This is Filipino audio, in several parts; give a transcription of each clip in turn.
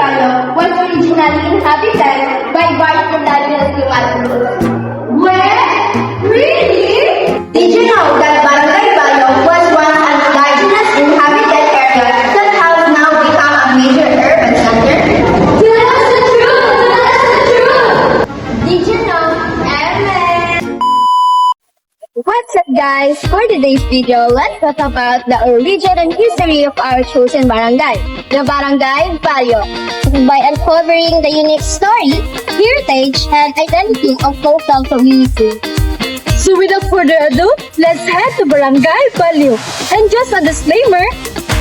Bayo was originally inhabited by Barbarian Guatemala. Where? Really? Did you know that Barangay Bayo was once an indigenous inhabited area that has now become a major urban center? Tell us the truth! Tell us the truth! Did you know, Ellen? What's up guys? For today's video, let's talk about the origin and history of our chosen barangay, the Barangay Bayo, by uncovering the unique story, heritage, and identity of local community. So without further ado, let's head to Barangay Bayo. And just a disclaimer,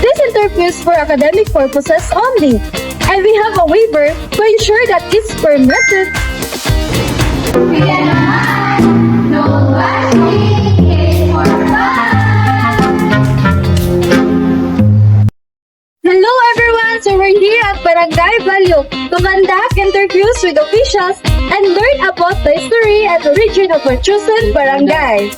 this interview is for academic purposes only, and we have a waiver to ensure that it's permitted. We cannot, no plastic, it's for fun. Hello everyone! So we're here at Barangay Bayo to conduct interviews with officials and learn about the history and origin of our chosen barangay.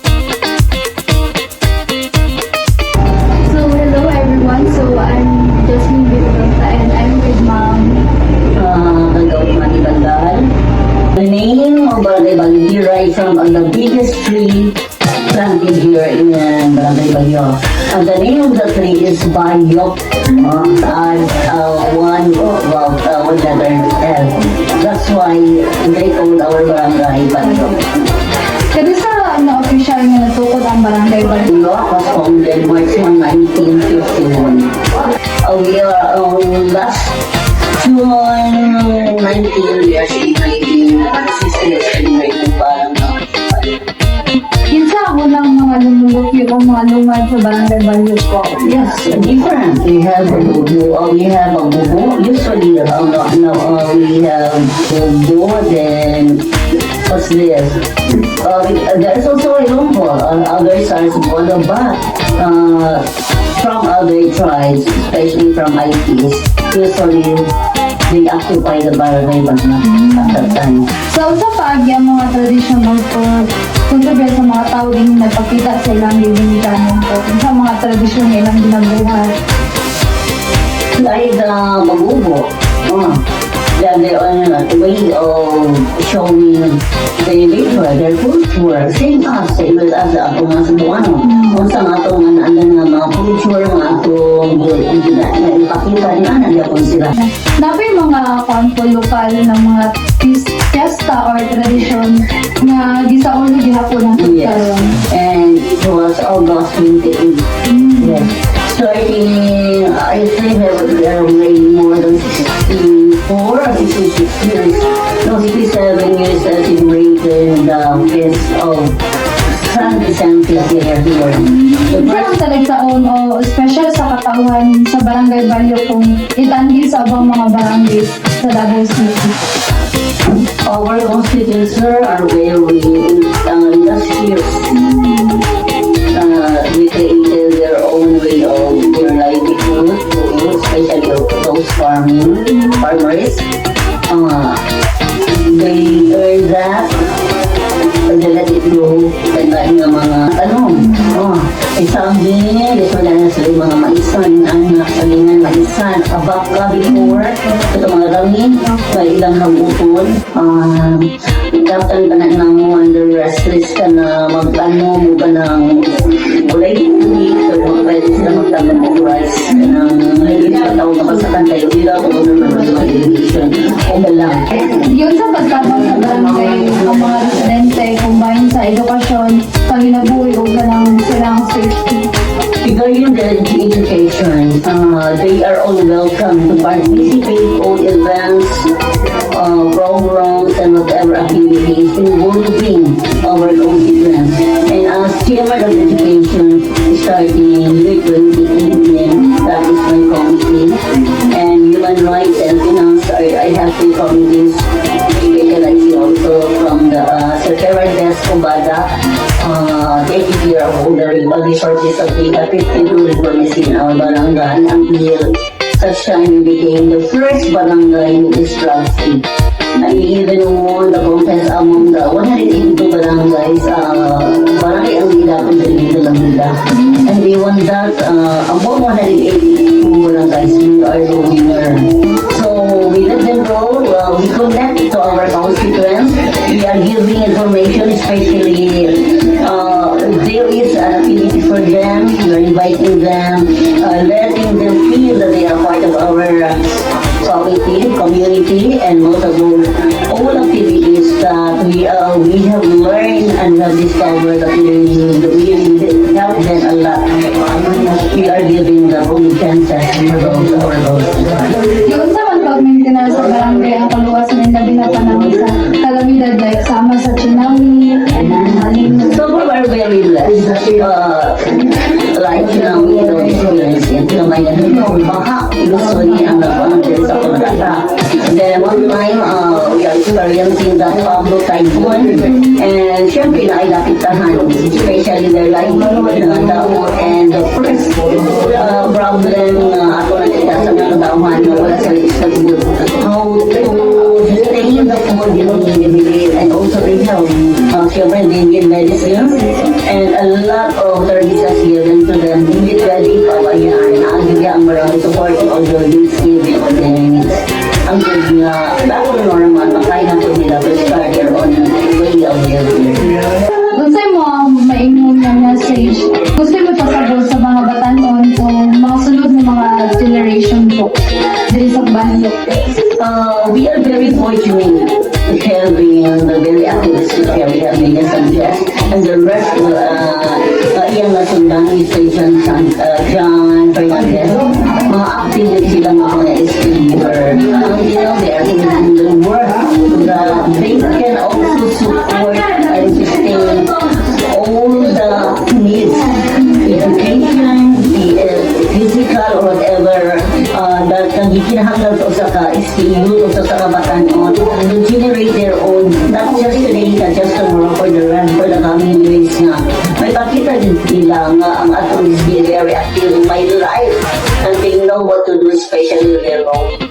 So hello everyone. So I'm Jasmine Villalta and I'm with Mom. Hello, Manibandal. The name of Barangay Bayo derives from the biggest tree planted here in Barangay Bayo. And the name of the tree is Bayok. One letter L. That's why they called our barangay Bayo. Kasi sa official nga natukod ang Barangay Bayo. Bayo was founded March 1, 1951. We are last June 19 years in 1960 parang Kinsa ako ng mga lumulupyo o mga lungad sa Barangay Bayo po. yes, different. We have a bubu. Usually, we have bubu, then what's this? There's also a lumbo. Others are smaller, but from other tribes, especially from ITs, usually they occupy the barangay at that time. So sa paagi ang mga traditional po, kung sabi sa mga tao din nagpakita sa ilang lilinganan po, sa mga tradisyon na ilang ginagawa. Like the magubo. They are the way of showing their labor, their culture. Same as ato nga sa buwano. Kung sa ato nga mga culture nga ato ipakita niya na yapon sila. Napay mga kampo lokal ng mga fiesta or tradisyon na gisaulo gihapon ng Yes. karon. And it was August 28. Yes. Starting, I think there were more than 64 or 66 years. No, 67 years celebrated the fest of San Vicente here. The Sa ang talagsaon o special sa katauhan sa Barangay Bayo kung itanggi sa abang mga barangay sa Davao City. Our constituents are very last year. They created their own way of their livelihood, especially those farmers. They earn that, and they let it grow. Tandaan ng mga tanong. Isang din, wala na sila yung mga maisan, anak, salingan, maisan, abaka before, ito mga rami, may ilang hagupon. Dapat ka na ng wonder restless ka na magtano mo ka ng gulay tubig, so pwede sila magtano ng rice, ng hindi pa tawag na pasakan kayo, hindi ako ng irrigation, o lang. Yun sa pagtabang sa barangay, ang mga residente combine sa edukasyon, panginabuhi o ganang silang safety. Regarding the education, they are all welcome to participate all events, programs, and whatever activities involving our constituents. And as chairman of education, starting year 2018, that is my committee. And human rights and finance, I have three committees. I see also from the Secretary Des Cubada, 80-year-old everybody shortlist of data 52 reforms in our barangay until such time we became the first barangay in this drug-free. And we even won the contest among the 182 barangays, barangay ang nila kung sa lang nila. And we won that among 182 barangays, we are the winner. So we giving information, especially there is an activity for them. We're inviting them, letting them feel that they are part of our community, and most of all activities that we have learned and have discovered that we help them a lot. We are giving them only chances for those. Yung sa pag-maintenance sa barangay, ang kaluwasan ay labi na panahon sa kalamidad like sama sa tsunami, Some of are very blessed. Like tsunami, don't experience it. Baha, usually ang nagpapagod sa Kolkata. Then one time, we are experiencing that Pablo typhoon. And syempre na ay napitahan, especially their livelihood and the first problem na ako nakita sa mga tauhan na wala sa food. How to sustain the food and also they help. Syempre, they need medicines and a lot of services given to them. Immediately, pabayaan na ang maraming support although this giving on their needs. Ang good na bago normal, makain na po nila to start their own way of living. Kung sa'yo mo ang maingon na message, gusto mo pasabot sa mga batanon o mga sunod ng mga generation po dito sa banyo. We are very fortunate to having the very activistic here. We have Venus and Jess, and the rest iyang nasundan ni Station John Fernandez. Mga activists sila mga SPR. They are in the work that they can also support and sustain all the needs, education, physical or whatever that kinahanglan sa usa ka STU o sa kabatanon to generate their own, not just today, not just tomorrow, for the coming years nga. May pakita din sila nga ang atong is very active in my life and they know what to do, especially their own.